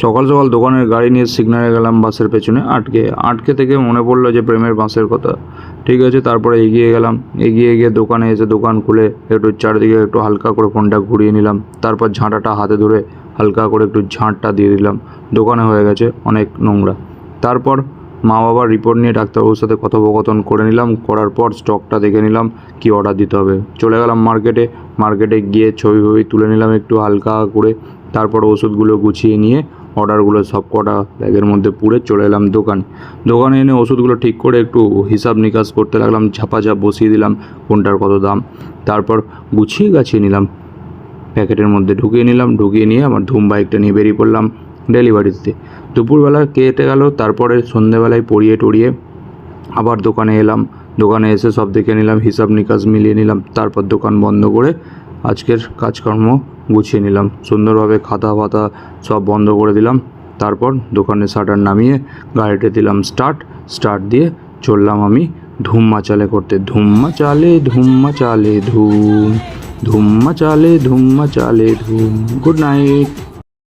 সকাল সকাল দোকানের গাড়ি নিয়ে সিগনালে গেলাম বাসের পেছনে আটকে থেকে মনে পড়লো যে প্রেমের বাসের কথা। ঠিক আছে, তারপরে এগিয়ে গেলাম, এগিয়ে গিয়ে দোকানে এসে দোকান খুলে একটু চারিদিকে একটু হালকা করে ফোনটা ঘুরিয়ে নিলাম। তারপর ঝাঁটাটা হাতে ধরে হালকা করে একটু ঝাঁটটা দিয়ে দিলাম। দোকানে হয়ে গেছে অনেক নোংরা। তারপর মা বাবার রিপোর্ট নিয়ে ডাক্তারবাবুর সাথে কথোপকথন করে নিলাম। করার পর স্টকটা দেখে নিলাম কি অর্ডার দিতে হবে। চলে গেলাম মার্কেটে গিয়ে ছবি তুলে নিলাম একটু হালকা করে। তারপর ওষুধগুলো গুছিয়ে নিয়ে অর্ডারগুলো সব কটা ব্যাগের মধ্যে পুরে চলে এলাম দোকানে এনে ওষুধগুলো ঠিক করে একটু হিসাব নিকাশ করতে লাগলাম। ঝাপাঝাপ বসিয়ে দিলাম কোনটার কত দাম। তারপর গাছিয়ে নিলাম, প্যাকেটের মধ্যে ঢুকিয়ে নিয়ে আমার ধুম বাইকটা নিয়ে বেরিয়ে পড়লাম ডেলিভারিতে। দুপুরবেলা কেটে গেল, তারপরে সন্ধেবেলায় পড়িয়ে টড়িয়ে আবার দোকানে এলাম। দোকানে এসে সব দেখে নিলাম, হিসাব নিকাশ মিলিয়ে নিলাম। তারপর দোকান বন্ধ করে আজকের কাজকর্ম গুছিয়ে নিলাম সুন্দরভাবে, খাতা ফাতা সব বন্ধ করে দিলাম। তারপর দোকানের শাটার নামিয়ে গাড়িতে দিলাম স্টার্ট দিয়ে চললাম আমি ধুম্মা চালে করতে। ধুম্মা চালে ধুম, ধুম্মা চালে ধুম। Good night.